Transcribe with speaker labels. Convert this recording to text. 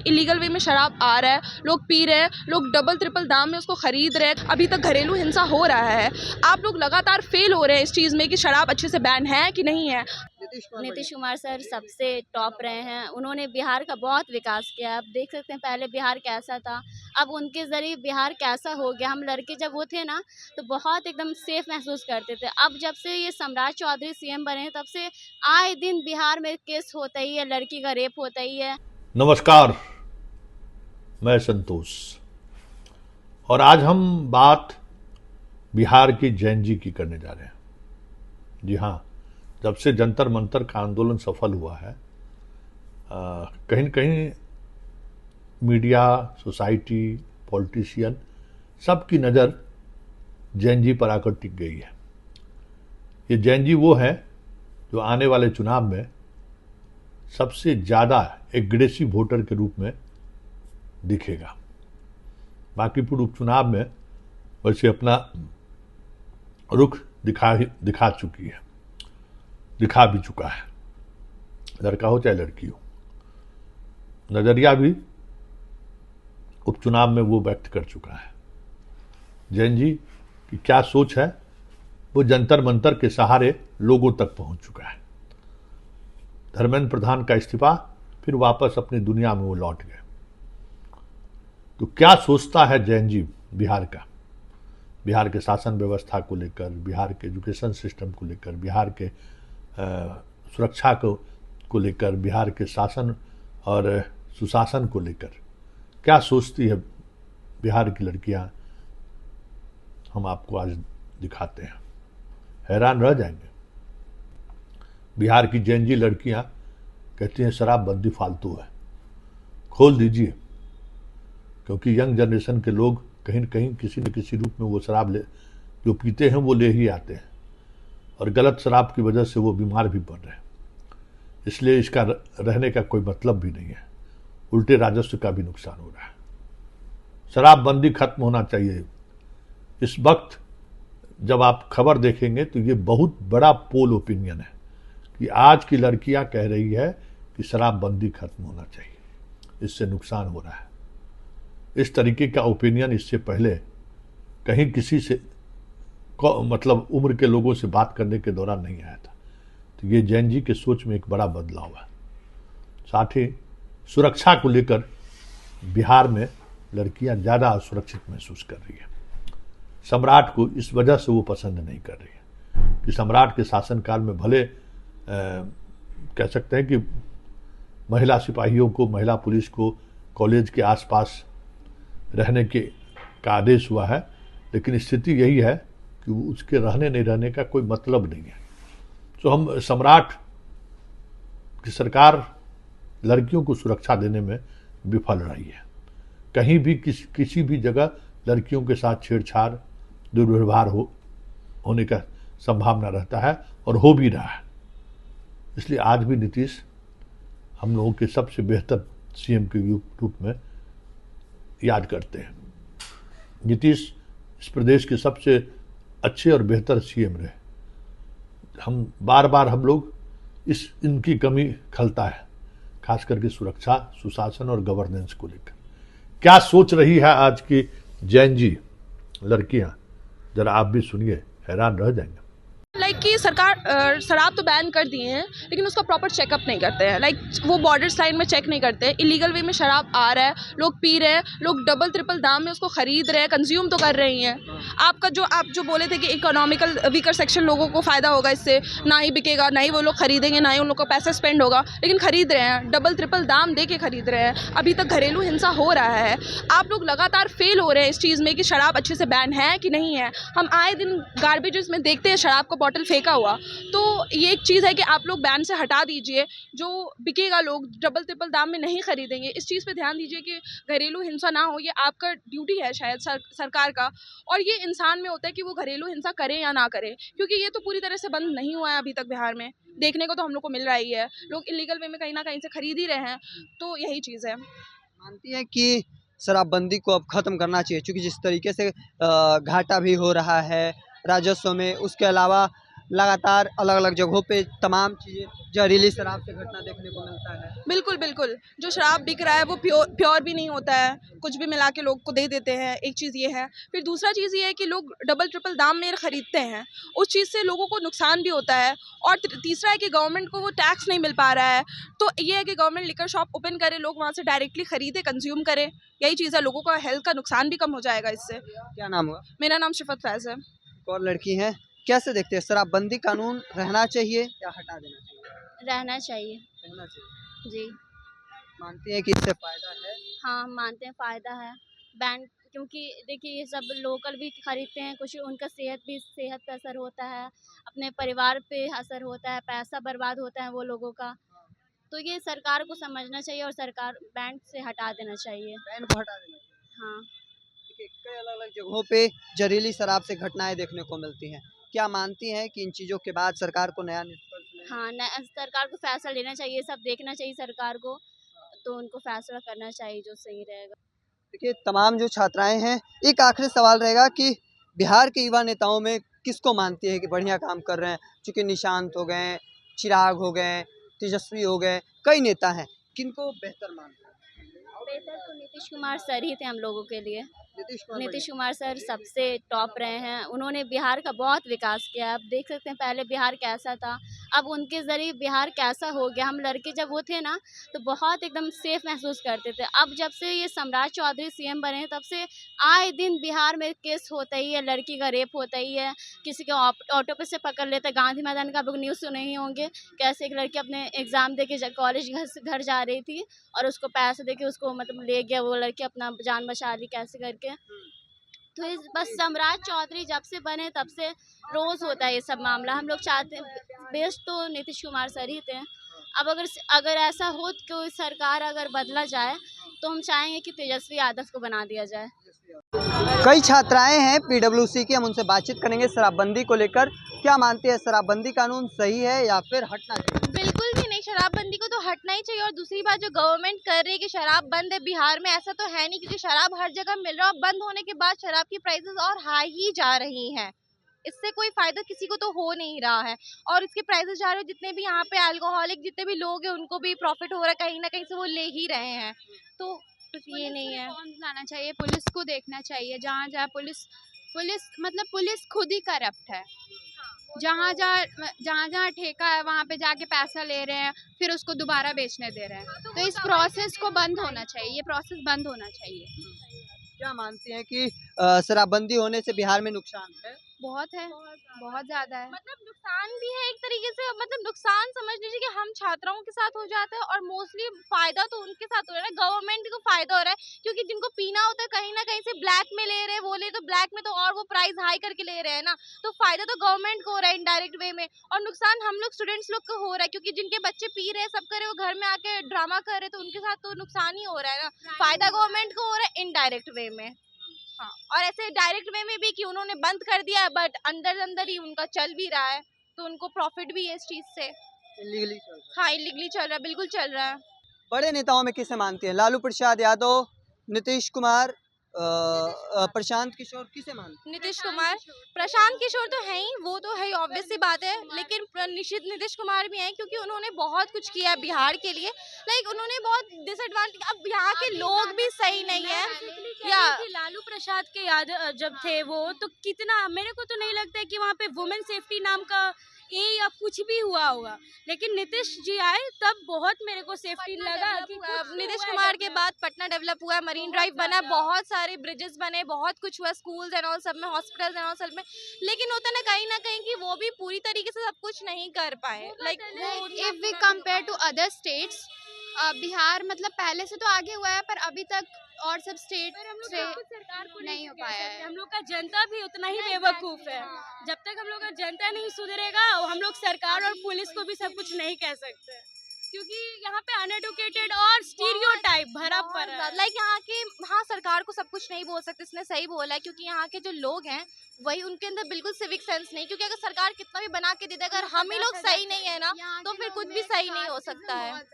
Speaker 1: Illegal वे में शराब आ रहा है, लोग पी रहे हैं, लोग डबल ट्रिपल दाम में उसको खरीद रहे हैं। अभी तक घरेलू हिंसा हो रहा है। आप लोग लगातार फेल हो रहे हैं इस चीज़ में कि शराब अच्छे से बैन है कि नहीं है।
Speaker 2: नीतीश कुमार सर सबसे टॉप रहे हैं। उन्होंने बिहार का बहुत विकास किया है। आप देख सकते हैं पहले बिहार कैसा था, अब उनके ज़रिए बिहार कैसा हो गया। हम लड़के जब वो थे ना तो बहुत एकदम सेफ महसूस करते थे। अब जब से ये सम्राट चौधरी सीएम बने हैं तब से आए दिन बिहार में केस होता ही है, लड़की का रेप होता ही है।
Speaker 3: नमस्कार, मैं संतोष और आज हम बात बिहार की जैन जी की करने जा रहे हैं। जी हाँ, जब से जंतर मंतर का आंदोलन सफल हुआ है, कहीं न कहीं मीडिया, सोसाइटी, पॉलिटिशियन सबकी नज़र जैन जी पर आकर टिक गई है। ये जैन जी वो है जो आने वाले चुनाव में सबसे ज़्यादा एग्रेसिव वोटर के रूप में दिखेगा। बांकीपुर उपचुनाव में वैसे अपना रुख दिखा चुकी है, दिखा भी चुका है, लड़का हो चाहे लड़की हो। नजरिया भी उपचुनाव में वो व्यक्त कर चुका है। जैन जी की क्या सोच है वो जंतर मंतर के सहारे लोगों तक पहुंच चुका है। धर्मेंद्र प्रधान का इस्तीफा, फिर वापस अपनी दुनिया में वो लौट गए। तो क्या सोचता है जैन जी बिहार का, बिहार के शासन व्यवस्था को लेकर, बिहार के एजुकेशन सिस्टम को लेकर, बिहार के सुरक्षा को लेकर, बिहार के शासन और सुशासन को लेकर क्या सोचती है बिहार की लड़कियां, हम आपको आज दिखाते हैं। हैरान रह जाएंगे। बिहार की जैन जी लड़कियां कहती हैं शराबबंदी फालतू है, खोल दीजिए, क्योंकि यंग जनरेशन के लोग कहीं न कहीं किसी न किसी रूप में वो शराब जो पीते हैं वो ले ही आते हैं और गलत शराब की वजह से वो बीमार भी पड़ रहे हैं। इसलिए इसका रहने का कोई मतलब भी नहीं है, उल्टे राजस्व का भी नुकसान हो रहा है। शराबबंदी खत्म होना चाहिए। इस वक्त जब आप खबर देखेंगे तो ये बहुत बड़ा पोल ओपिनियन है कि आज की लड़कियां कह रही है कि शराबबंदी खत्म होना चाहिए, इससे नुकसान हो रहा है। इस तरीके का ओपिनियन इससे पहले कहीं किसी से मतलब उम्र के लोगों से बात करने के दौरान नहीं आया था। तो ये जैन जी के सोच में एक बड़ा बदलाव है। साथ ही सुरक्षा को लेकर बिहार में लड़कियां ज़्यादा असुरक्षित महसूस कर रही है। सम्राट को इस वजह से वो पसंद नहीं कर रही है कि सम्राट के शासनकाल में भले कह सकते हैं कि महिला सिपाहियों को, महिला पुलिस को कॉलेज के आसपास रहने का आदेश हुआ है, लेकिन स्थिति यही है कि उसके रहने नहीं रहने का कोई मतलब नहीं है। तो हम सम्राट की सरकार लड़कियों को सुरक्षा देने में विफल रही है। कहीं भी किसी भी जगह लड़कियों के साथ छेड़छाड़, दुर्व्यवहार होने का संभावना रहता है और हो भी रहा है। इसलिए आज भी नीतीश हम लोगों के सबसे बेहतर सीएम के रूप में याद करते हैं। नीतीश इस प्रदेश के सबसे अच्छे और बेहतर सीएम रहे। हम बार हम लोग इनकी कमी खलता है, खास करके सुरक्षा, सुशासन और गवर्नेंस को लेकर। क्या सोच रही है आज की जैन जी लड़कियां, जरा आप भी सुनिए, हैरान रह जाएंगे।
Speaker 1: कि सरकार शराब तो बैन कर दिए हैं लेकिन उसका प्रॉपर चेकअप नहीं करते हैं। वो बॉर्डर साइड में चेक नहीं करते हैं। इलीगल वे में शराब आ रहा है, लोग पी रहे हैं, लोग डबल ट्रिपल दाम में उसको खरीद रहे हैं, कंज्यूम तो कर रही हैं। आप जो बोले थे कि इकोनॉमिकल वीकर सेक्शन लोगों को फायदा होगा इससे, ना ही बिकेगा, ना ही वो लोग खरीदेंगे, ना ही उन लोग का पैसा स्पेंड होगा, लेकिन खरीद रहे हैं, डबल ट्रिपल दाम दे के खरीद रहे हैं। अभी तक घरेलू हिंसा हो रहा है। आप लोग लगातार फेल हो रहे हैं इस चीज़ में कि शराब अच्छे से बैन है कि नहीं है। हम आए दिन गार्बेजेस में देखते हैं शराब का बॉटल फेंका हुआ। तो ये एक चीज़ है कि आप लोग बैन से हटा दीजिए, जो बिकेगा लोग डबल ट्रिपल दाम में नहीं खरीदेंगे। इस चीज़ पे ध्यान दीजिए कि घरेलू हिंसा ना हो। ये आपका ड्यूटी है शायद सरकार का, और ये इंसान में होता है कि वो घरेलू हिंसा करे या ना करे, क्योंकि ये तो पूरी तरह से बंद नहीं हुआ है अभी तक बिहार में। देखने को तो हम लोग को मिल रहा ही है, लोग इलीगल वे में कहीं ना कहीं से खरीद ही रहे हैं। तो यही चीज़ है।
Speaker 4: मानती है कि शराबबंदी को अब खत्म करना चाहिए, क्योंकि जिस तरीके से घाटा भी हो रहा है राजस्व में, उसके अलावा लगातार अलग अलग जगहों पे तमाम चीज़ें जहरीली शराब से घटना देखने को मिलता है।
Speaker 1: बिल्कुल बिल्कुल, जो शराब बिक रहा है वो प्योर भी नहीं होता है, कुछ भी मिला के लोग को दे देते हैं। एक चीज़ ये है। फिर दूसरा चीज़ ये है कि लोग डबल ट्रिपल दाम में ख़रीदते हैं, उस चीज़ से लोगों को नुकसान भी होता है। और तीसरा है कि गवर्नमेंट को वो टैक्स नहीं मिल पा रहा है। तो ये है कि गवर्नमेंट लिकर शॉप ओपन करे, लोग वहाँ से डायरेक्टली ख़रीदे, कंज्यूम करें। यही चीज़ है, लोगों का हेल्थ का नुकसान भी कम हो जाएगा इससे।
Speaker 4: क्या नाम हुआ?
Speaker 1: मेरा नाम शिफत फैज़ है।
Speaker 4: एक और लड़की है, कैसे देखते हैं शराबबंदी कानून रहना चाहिए या हटा देना चाहिए?
Speaker 2: रहना चाहिए।
Speaker 4: रहना चाहिए।
Speaker 2: जी
Speaker 4: मानती हैं कि इससे फायदा है?
Speaker 2: हाँ, हम मानते हैं फ़ायदा है। बैंड क्योंकि देखिए ये सब लोकल भी खरीदते हैं, कुछ उनका सेहत पे असर होता है, अपने परिवार पे असर होता है, पैसा बर्बाद होता है वो लोगों का। तो ये सरकार को समझना चाहिए और सरकार बैंड से हटा देना चाहिए।
Speaker 4: बैन को हटा देना चाहिए।
Speaker 2: हाँ।
Speaker 4: देखिए, कई अलग अलग जगहों पे जहरीली शराब से घटनाएं देखने को मिलती हैं। क्या मानती हैं कि इन चीज़ों के बाद सरकार को नया निष्कर्ष लेना
Speaker 2: हाँ, न सरकार को फ़ैसला लेना चाहिए, सब देखना चाहिए सरकार को, तो उनको फ़ैसला करना चाहिए जो सही रहेगा।
Speaker 4: देखिए, तमाम जो छात्राएं हैं, एक आखिरी सवाल रहेगा कि बिहार के युवा नेताओं में किसको मानती है कि बढ़िया काम कर रहे हैं? चूँकि निशांत हो गए, चिराग हो गए, तेजस्वी हो गए, कई नेता हैं, किनको बेहतर मानते हैं?
Speaker 2: बेहतर तो नीतीश कुमार सर ही थे हम लोगों के लिए।
Speaker 4: नीतीश
Speaker 2: नीतीश कुमार सर सबसे टॉप रहे हैं, उन्होंने बिहार का बहुत विकास किया है। आप देख सकते हैं पहले बिहार कैसा था, अब उनके ज़रिए बिहार कैसा हो गया। हम लड़के जब वो थे ना तो बहुत एकदम सेफ महसूस करते थे। अब जब से ये सम्राट चौधरी सीएम बने हैं तब से आए दिन बिहार में केस होता ही है, लड़की का रेप होता ही है, किसी को ऑटो पे से पकड़ लेते हैं। गांधी मैदान का आप लोग न्यूज़ सुने ही होंगे, कैसे एक लड़की अपने एग्ज़ाम दे के कॉलेज घर जा रही थी और उसको पैसे दे के उसको मतलब ले गया, वो लड़की अपना जान बचा ली कैसे करके। तो बस सम्राट चौधरी जब से बने तब से रोज़ होता है ये सब मामला। हम लोग चाहते हैं बेस्ट तो नीतीश कुमार सर ही थे। अब अगर ऐसा हो कि कोई सरकार अगर बदला जाए तो हम चाहेंगे कि तेजस्वी यादव को बना दिया जाए।
Speaker 4: कई छात्राएं हैं पीडब्ल्यूसी की, हम उनसे बातचीत करेंगे शराबबंदी को लेकर। क्या मानते हैं, शराबबंदी कानून सही है या फिर हटना चाहिए?
Speaker 5: बिल्कुल भी नहीं, शराबबंदी को तो हटना ही चाहिए। और दूसरी बात जो गवर्नमेंट कर रही है कि शराब बंद है बिहार में, ऐसा तो है नहीं, क्योंकि शराब हर जगह मिल रहा है और बंद होने के बाद शराब की प्राइसेस और हाई ही जा रही हैं। इससे कोई फायदा किसी को तो हो नहीं रहा है और इसके प्राइसेस जा रहे हैं। जितने भी यहाँ पे अल्कोहलिक जितने भी लोग हैं उनको भी प्रॉफिट हो रहा है, कहीं ना कहीं से वो ले ही रहे हैं। तो बस ये नहीं है।
Speaker 6: रिफॉर्म्स लाना चाहिए, पुलिस को देखना चाहिए। जहाँ जहाँ पुलिस खुद ही करप्ट है। जहाँ जहाँ ठेका है वहाँ पे जाके पैसा ले रहे हैं, फिर उसको दोबारा बेचने दे रहे हैं। तो इस प्रोसेस को बंद होना चाहिए, ये प्रोसेस बंद होना चाहिए।
Speaker 4: क्या मानती हैं कि शराबबंदी होने से बिहार में नुकसान है?
Speaker 6: बहुत है, बहुत ज़्यादा है।
Speaker 5: मतलब नुकसान भी है एक तरीके से, मतलब नुकसान समझ लीजिए कि हम छात्राओं के साथ हो जाता है और मोस्टली फायदा तो उनके साथ हो रहा है, गवर्नमेंट को फायदा हो रहा है, क्योंकि जिनको पीना होता है कहीं ना कहीं से ब्लैक में ले रहे हैं, वो ले तो ब्लैक में तो और वो प्राइस हाई करके ले रहे हैं ना। तो फायदा तो गवर्नमेंट को हो रहा है इनडायरेक्ट वे में, और नुकसान हम लोग स्टूडेंट्स लोग को हो रहा है, क्योंकि जिनके बच्चे पी रहे हैं सब कर रहे हैं, वो घर में आके ड्रामा कर रहे हैं, तो उनके साथ तो नुकसान ही हो रहा है ना। फायदा गवर्नमेंट को हो रहा है इनडायरेक्ट वे में। हाँ, और ऐसे डायरेक्ट वे में भी कि उन्होंने बंद कर दिया है बट अंदर अंदर ही उनका चल भी रहा है, तो उनको प्रॉफिट भी है इस चीज से।
Speaker 4: इलीगली चल रहा है।
Speaker 5: हाँ, इलीगली चल रहा है, बिल्कुल चल रहा है।
Speaker 4: बड़े नेताओं में किसे मानती हैं? लालू प्रसाद यादव, नीतीश कुमार, प्रशांत किशोर, किसे मानती
Speaker 5: नीतीश कुमार, प्रशांत किशोर तो है ही, वो तो है ही, ऑब्वियस सी बात है, लेकिन निश्चित नीतीश कुमार भी हैं क्योंकि उन्होंने बहुत कुछ किया है बिहार के लिए। लाइक उन्होंने बहुत डिसएडवांटेज, अब यहाँ के लोग भी सही नहीं है। या
Speaker 7: लालू प्रसाद के याद जब थे वो तो कितना, मेरे को तो नहीं लगता है कि वहाँ पे वुमेन सेफ्टी नाम का ये या कुछ भी हुआ होगा, लेकिन नीतीश जी आए तब बहुत मेरे को सेफ्टी लगा कि
Speaker 5: नीतीश कुमार के बाद पटना डेवलप हुआ है, मरीन ड्राइव बना, बहुत सारे ब्रिजेस बने, बहुत कुछ हुआ, स्कूल्स एंड ऑल सब में, हॉस्पिटल्स एंड ऑल सब में, लेकिन होता ना कहीं कि वो भी पूरी तरीके से सब कुछ नहीं कर पाए। Like
Speaker 6: if we compare to other states, Bihar मतलब पहले से तो आगे हुआ है, पर अभी तक और सब स्टेट से
Speaker 7: सरकार को
Speaker 6: नहीं हो पाया है।
Speaker 7: हम लोग का जनता भी उतना ही बेवकूफ है। जब तक हम लोग का जनता नहीं सुधरेगा हम लोग सरकार और पुलिस को भी सब कुछ नहीं कह सकते, क्योंकि यहाँ पे अनएडुकेटेड और स्टीरियोटाइप भरा पड़ा है।
Speaker 5: लाइक यहाँ के, हाँ सरकार को सब कुछ नहीं बोल सकते, इसने सही बोला है, क्योंकि यहाँ के जो लोग हैं वही, उनके अंदर बिल्कुल सिविक सेंस नहीं, क्योंकि अगर सरकार कितना भी बना के दे दे, अगर हम ही लोग सही नहीं है ना तो फिर कुछ भी सही नहीं हो सकता है।